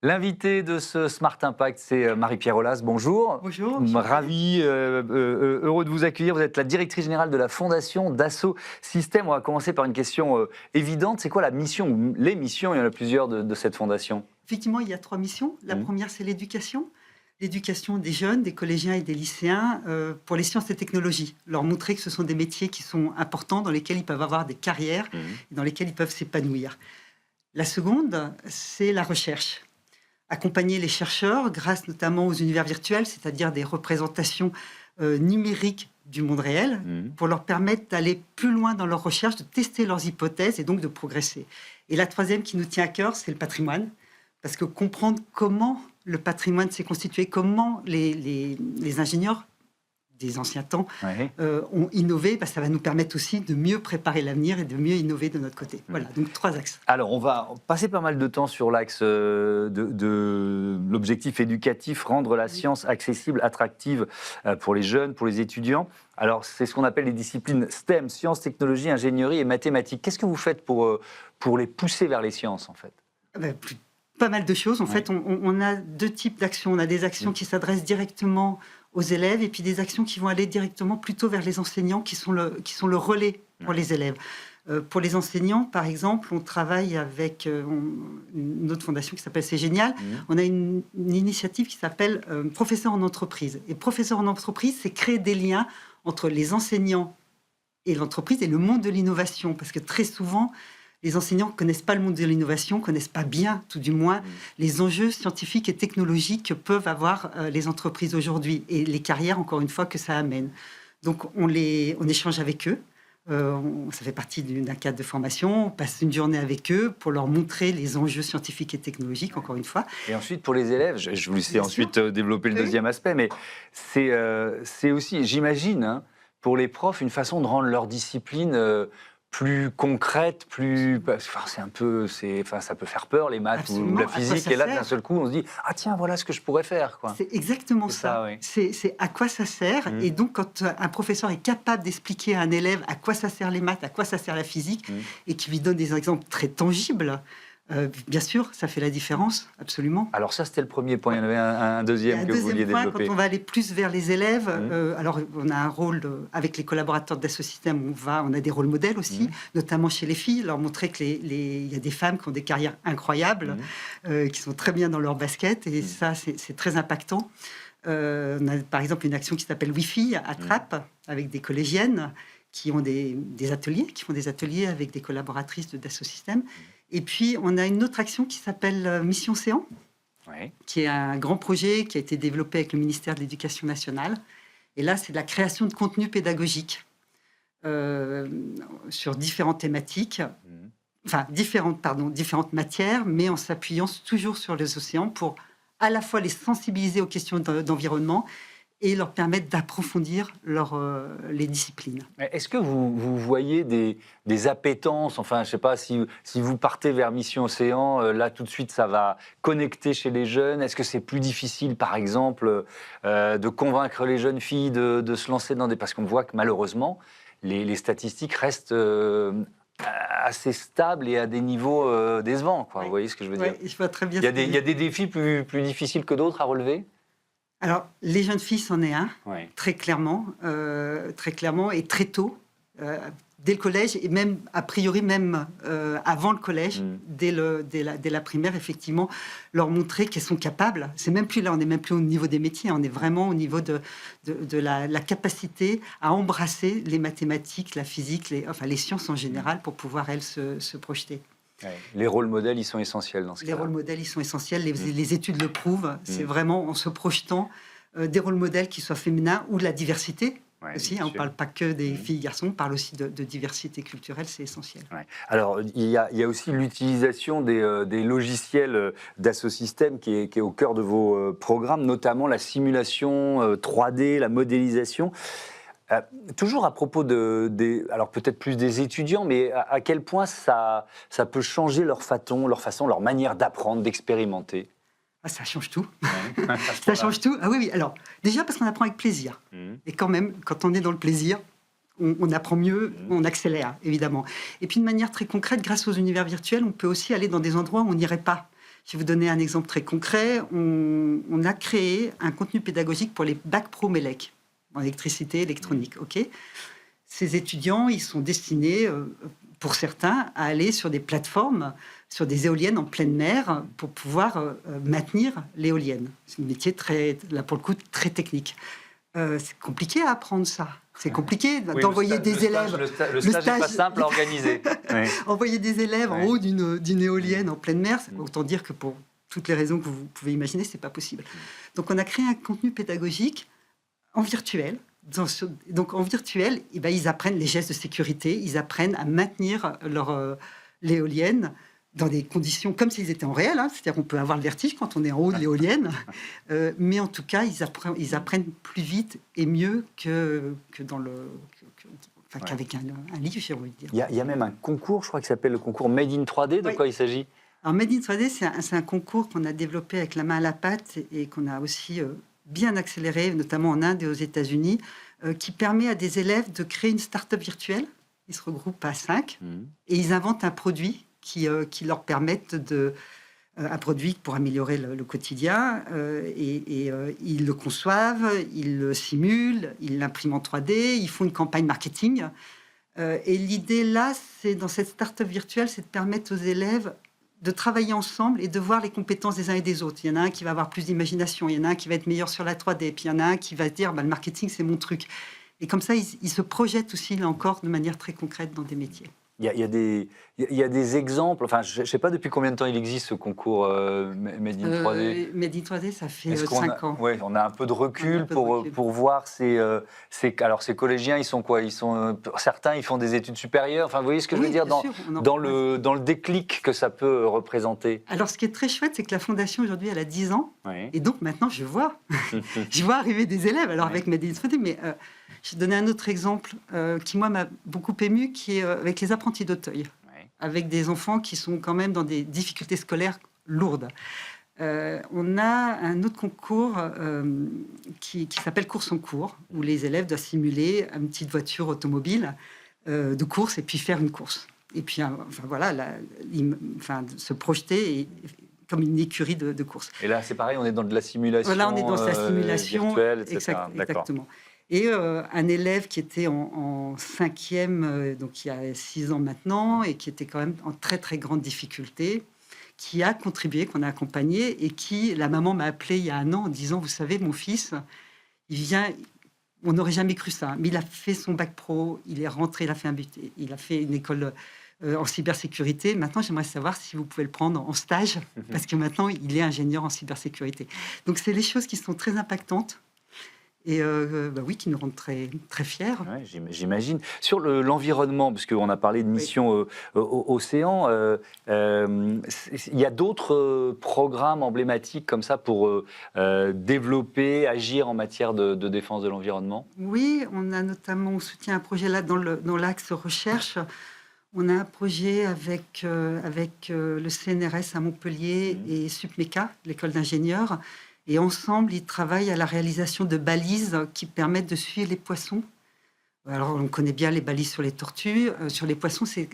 L'invité de ce Smart Impact, c'est Marie-Pierre Aulas. Bonjour. Bonjour. Ravi, heureux de vous accueillir. Vous êtes la directrice générale de la Fondation Dassault Systèmes. On va commencer par une question évidente. C'est quoi la mission ou les missions? Il y en a plusieurs de cette fondation. Effectivement, il y a 3 missions. La première, c'est l'éducation. L'éducation des jeunes, des collégiens et des lycéens pour les sciences et technologies. Leur montrer que ce sont des métiers qui sont importants, dans lesquels ils peuvent avoir des carrières et dans lesquels ils peuvent s'épanouir. La seconde, c'est la recherche. Accompagner les chercheurs grâce notamment aux univers virtuels, c'est-à-dire des représentations numériques du monde réel, pour leur permettre d'aller plus loin dans leurs recherches, de tester leurs hypothèses et donc de progresser. Et la troisième qui nous tient à cœur, c'est le patrimoine, parce que comprendre comment le patrimoine s'est constitué, comment les ingénieurs des anciens temps ont innové, ça va nous permettre aussi de mieux préparer l'avenir et de mieux innover de notre côté. Voilà, donc 3 axes. Alors, on va passer pas mal de temps sur l'axe de l'objectif éducatif, rendre la science accessible, attractive pour les jeunes, pour les étudiants. Alors, c'est ce qu'on appelle les disciplines STEM, sciences, technologies, ingénierie et mathématiques. Qu'est-ce que vous faites pour les pousser vers les sciences, en fait? Pas mal de choses. En fait, on a 2 types d'actions. On a des actions qui s'adressent directement aux élèves et puis des actions qui vont aller directement plutôt vers les enseignants qui sont le relais pour les élèves. Pour les enseignants, par exemple, on travaille avec une autre fondation qui s'appelle C'est Génial. On a une initiative qui s'appelle Professeurs en entreprise. Et Professeurs en entreprise, c'est créer des liens entre les enseignants et l'entreprise et le monde de l'innovation. Parce que très souvent, les enseignants ne connaissent pas le monde de l'innovation, ne connaissent pas bien, tout du moins, les enjeux scientifiques et technologiques que peuvent avoir les entreprises aujourd'hui et les carrières, encore une fois, que ça amène. Donc, on échange avec eux. Ça fait partie d'un cadre de formation. On passe une journée avec eux pour leur montrer les enjeux scientifiques et technologiques, encore une fois. Et ensuite, pour les élèves, je vous laisse ensuite développer le deuxième aspect, mais c'est aussi, j'imagine, pour les profs, une façon de rendre leur discipline plus concrète, ça peut faire peur, les maths ou la physique, et là d'un seul coup on se dit ah tiens, voilà ce que je pourrais faire, quoi. C'est exactement ça. Oui. C'est à quoi ça sert. Et donc quand un professeur est capable d'expliquer à un élève à quoi ça sert les maths, à quoi ça sert la physique, et qui lui donne des exemples très tangibles, bien sûr, ça fait la différence, absolument. Alors ça, c'était le premier point. Il y en avait un deuxième que vous vouliez développer. Quand on va aller plus vers les élèves, alors on a un rôle avec les collaborateurs de Dassault Systèmes, on a des rôles modèles aussi, notamment chez les filles, leur montrer qu'il y a des femmes qui ont des carrières incroyables, qui sont très bien dans leur basket, et ça, c'est très impactant. On a par exemple une action qui s'appelle Wi-Fi à Trappes, avec des collégiennes qui ont des ateliers, qui font des ateliers avec des collaboratrices de Dassault Systèmes. Et puis, on a une autre action qui s'appelle Mission Océan, qui est un grand projet qui a été développé avec le ministère de l'Éducation nationale. Et là, c'est de la création de contenu pédagogique sur différentes thématiques, différentes matières, mais en s'appuyant toujours sur les océans pour à la fois les sensibiliser aux questions d'environnement et leur permettre d'approfondir les disciplines. Est-ce que vous voyez des appétences, enfin, je ne sais pas, si vous partez vers Mission Océan, là, tout de suite, ça va connecter chez les jeunes? Est-ce que c'est plus difficile, par exemple, de convaincre les jeunes filles de se lancer dans des... Parce qu'on voit que, malheureusement, les statistiques restent assez stables et à des niveaux décevants, quoi. Vous voyez ce que je veux dire? Je vois très bien. Il y a des défis plus difficiles que d'autres à relever? Alors, les jeunes filles, c'en est un, très clairement, et très tôt, dès le collège, et même, a priori, même avant le collège, dès la primaire, effectivement, leur montrer qu'elles sont capables. C'est même plus là, on n'est même plus au niveau des métiers, on est vraiment au niveau de la capacité à embrasser les mathématiques, la physique, les sciences en général, pour pouvoir, elles, se projeter. Les rôles modèles, ils sont essentiels dans ce cas-là. Les rôles modèles, ils sont essentiels. Les études le prouvent. C'est vraiment en se projetant des rôles modèles qui soient féminins ou de la diversité aussi. On ne parle pas que des filles et garçons, on parle aussi de diversité culturelle, c'est essentiel. Alors, il y a aussi l'utilisation des logiciels Dassault Systèmes qui est au cœur de vos programmes, notamment la simulation 3D, la modélisation. Toujours à propos alors peut-être plus des étudiants, mais à quel point ça peut changer leur manière d'apprendre, d'expérimenter? Ça change tout. Ça change tout. Ah oui. Alors, déjà parce qu'on apprend avec plaisir. Et quand même, quand on est dans le plaisir, on apprend mieux, on accélère, évidemment. Et puis, de manière très concrète, grâce aux univers virtuels, on peut aussi aller dans des endroits où on n'irait pas. Je vais vous donner un exemple très concret. On a créé un contenu pédagogique pour les bacs pro MELEC, en électricité, électronique. Ok. Ces étudiants, ils sont destinés, pour certains, à aller sur des plateformes, sur des éoliennes en pleine mer, pour pouvoir maintenir l'éolienne. C'est un métier là pour le coup très technique. C'est compliqué à apprendre ça. C'est compliqué d'envoyer des élèves. Le stage n'est pas simple à organiser. Oui. Envoyer des élèves en haut d'une éolienne en pleine mer, autant dire que pour toutes les raisons que vous pouvez imaginer, c'est pas possible. Donc on a créé un contenu pédagogique en virtuel. Donc en virtuel, ils apprennent les gestes de sécurité, ils apprennent à maintenir l'éolienne dans des conditions comme s'ils étaient en réel, hein, c'est-à-dire qu'on peut avoir le vertige quand on est en haut de l'éolienne, mais en tout cas, ils apprennent plus vite et mieux qu'avec un livre, j'ai envie de dire. Il y a même un concours, je crois, qui s'appelle le concours Made in 3D. De quoi il s'agit? Alors, Made in 3D, c'est un concours qu'on a développé avec la main à la pâte et qu'on a aussi bien accéléré, notamment en Inde et aux États-Unis, qui permet à des élèves de créer une start-up virtuelle. Ils se regroupent à 5 et ils inventent un produit qui leur permettent un produit pour améliorer le quotidien. Ils le conçoivent, ils le simulent, ils l'impriment en 3D, ils font une campagne marketing. Et l'idée là, c'est dans cette start-up virtuelle, c'est de permettre aux élèves de travailler ensemble et de voir les compétences des uns et des autres. Il y en a un qui va avoir plus d'imagination, il y en a un qui va être meilleur sur la 3D, puis il y en a un qui va se dire le marketing, c'est mon truc. Et comme ça, ils se projettent aussi, là encore, de manière très concrète dans des métiers. Il y a des exemples, enfin, je ne sais pas depuis combien de temps il existe ce concours Made in 3D. Made in 3D, ça fait 5 ans. Oui, on a un peu de recul pour voir ces collégiens, ils sont quoi? Certains, ils font des études supérieures. Enfin, vous voyez ce que je veux dire dans le déclic que ça peut représenter. Alors, ce qui est très chouette, c'est que la Fondation, aujourd'hui, elle a 10 ans. Oui. Et donc, maintenant, je vois arriver des élèves, alors avec Made in 3D, mais... je vais donner un autre exemple qui, moi, m'a beaucoup ému, qui est avec les apprentis d'Auteuil, avec des enfants qui sont quand même dans des difficultés scolaires lourdes. On a un autre concours qui s'appelle Course en cours, où les élèves doivent simuler une petite voiture automobile de course et puis faire une course. Et puis, se projeter comme une écurie de course. Et là, c'est pareil, on est dans de la simulation. Là, on est dans la simulation virtuelle, etc. Exactement. Et un élève qui était en 5e, donc il y a 6 ans maintenant, et qui était quand même en très très grande difficulté, qui a contribué, qu'on a accompagné, et la maman m'a appelé il y a 1 an en disant, vous savez, mon fils, il vient, on n'aurait jamais cru ça, mais il a fait son bac pro, il est rentré, il a fait une école en cybersécurité. Maintenant, j'aimerais savoir si vous pouvez le prendre en stage, parce que maintenant, il est ingénieur en cybersécurité. Donc, c'est les choses qui sont très impactantes. Et oui, qui nous rendent très, très fiers. Ouais, j'imagine. Sur l'environnement, parce qu'on a parlé de mission océan, il y a d'autres programmes emblématiques comme ça pour développer, agir en matière de défense de l'environnement? Oui, on soutient un projet là dans l'axe recherche. On a un projet avec le CNRS à Montpellier et SUPMECA, l'école d'ingénieurs. Et ensemble, ils travaillent à la réalisation de balises qui permettent de suivre les poissons. Alors, on connaît bien les balises sur les tortues. Sur les poissons, c'est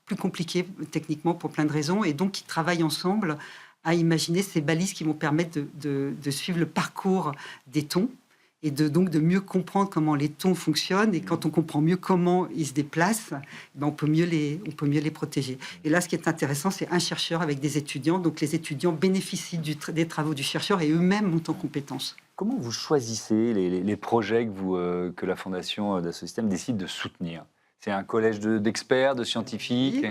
plus compliqué techniquement pour plein de raisons. Et donc, ils travaillent ensemble à imaginer ces balises qui vont permettre de suivre le parcours des thons et donc de mieux comprendre comment les thons fonctionnent. Et quand on comprend mieux comment ils se déplacent, on peut mieux les protéger. Et là, ce qui est intéressant, c'est un chercheur avec des étudiants. Donc, les étudiants bénéficient des travaux du chercheur et eux-mêmes montent en compétences. Comment vous choisissez les projets que la Fondation Dassault décide de soutenir? C'est un collège d'experts, de scientifiques?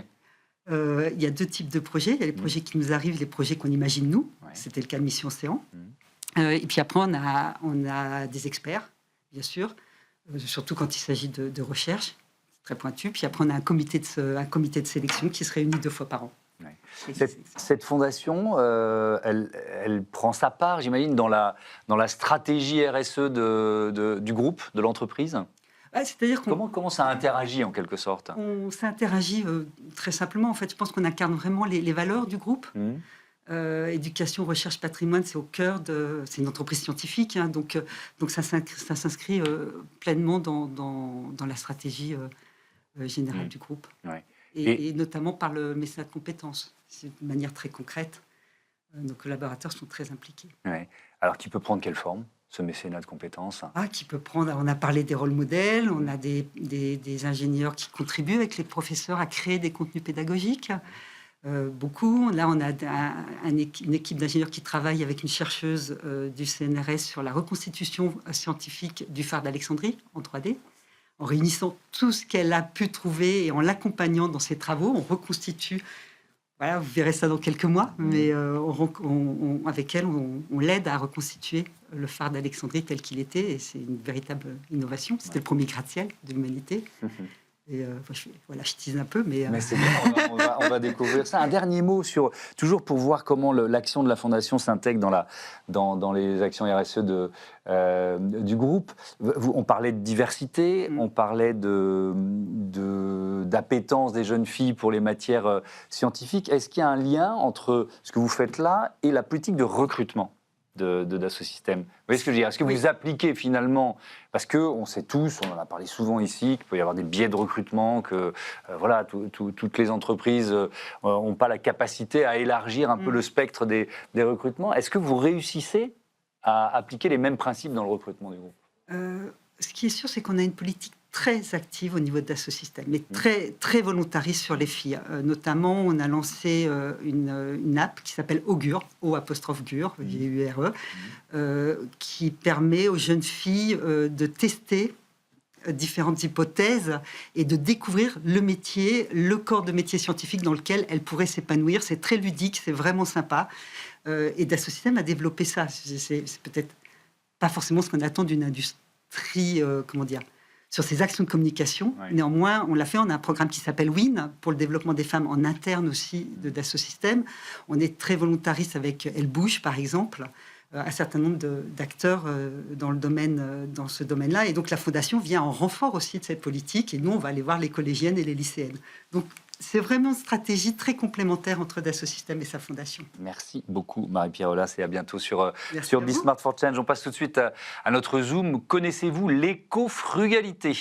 Oui. Il y a 2 types de projets. Il y a les projets qui nous arrivent, les projets qu'on imagine nous. Ouais. C'était le cas de Mission Océan. Et puis après, on a des experts, bien sûr, surtout quand il s'agit de recherche, très pointu. Puis après, on a un comité de sélection qui se réunit 2 fois par an. Ouais. Cette fondation, elle prend sa part, j'imagine, dans la stratégie RSE du groupe, de l'entreprise? C'est-à-dire comment ça interagit en quelque sorte? Ça interagit très simplement. En fait, je pense qu'on incarne vraiment les valeurs du groupe. Éducation, recherche, patrimoine, c'est au cœur c'est une entreprise scientifique, hein, donc ça s'inscrit pleinement dans la stratégie générale du groupe. Ouais. Et notamment par le mécénat de compétences, c'est de manière très concrète. Nos collaborateurs sont très impliqués. Ouais. Alors, qui peut prendre quelle forme, ce mécénat de compétences? Qui peut prendre, on a parlé des rôles modèles, on a des ingénieurs qui contribuent avec les professeurs à créer des contenus pédagogiques. Beaucoup. Là, on a une équipe d'ingénieurs qui travaille avec une chercheuse du CNRS sur la reconstitution scientifique du phare d'Alexandrie en 3D. En réunissant tout ce qu'elle a pu trouver et en l'accompagnant dans ses travaux, on reconstitue. Voilà, vous verrez ça dans quelques mois, mais avec elle, on l'aide à reconstituer le phare d'Alexandrie tel qu'il était, et c'est une véritable innovation. C'était le premier gratte-ciel de l'humanité. Et je tease un peu, mais c'est bien, on va découvrir ça. Un dernier mot toujours pour voir comment l'action de la Fondation s'intègre dans les actions RSE du groupe. On parlait de diversité, on parlait d'appétence des jeunes filles pour les matières scientifiques. Est-ce qu'il y a un lien entre ce que vous faites là et la politique de recrutement de Dassault Systèmes? Vous voyez ce que je veux dire? Est-ce que vous appliquez finalement, parce qu'on sait tous, on en a parlé souvent ici, qu'il peut y avoir des biais de recrutement, que toutes les entreprises n'ont pas la capacité à élargir un peu le spectre des recrutements. Est-ce que vous réussissez à appliquer les mêmes principes dans le recrutement du groupe? Ce qui est sûr, c'est qu'on a une politique très active au niveau de Dassault Systèmes, mais très, très volontariste sur les filles. Notamment, on a lancé une app qui s'appelle Augure, O''Gure, G-U-R-E, qui permet aux jeunes filles de tester différentes hypothèses et de découvrir le métier, le corps de métier scientifique dans lequel elles pourraient s'épanouir. C'est très ludique, c'est vraiment sympa. Et Dassault Systèmes a développé ça. C'est peut-être pas forcément ce qu'on attend d'une industrie, sur ces actions de communication. Ouais. Néanmoins, on l'a fait. On a un programme qui s'appelle WIN pour le développement des femmes en interne aussi de Dassault Systèmes. On est très volontariste avec Elle Bouge, par exemple, un certain nombre d'acteurs dans ce domaine-là. Et donc, la Fondation vient en renfort aussi de cette politique. Et nous, on va aller voir les collégiennes et les lycéennes. Donc, c'est vraiment une stratégie très complémentaire entre Dassault Systèmes et sa fondation. Merci beaucoup, Marie-Pierre Aulas, et à bientôt sur Be Smart for Change. On passe tout de suite à notre Zoom. Connaissez-vous l'éco-frugalité ?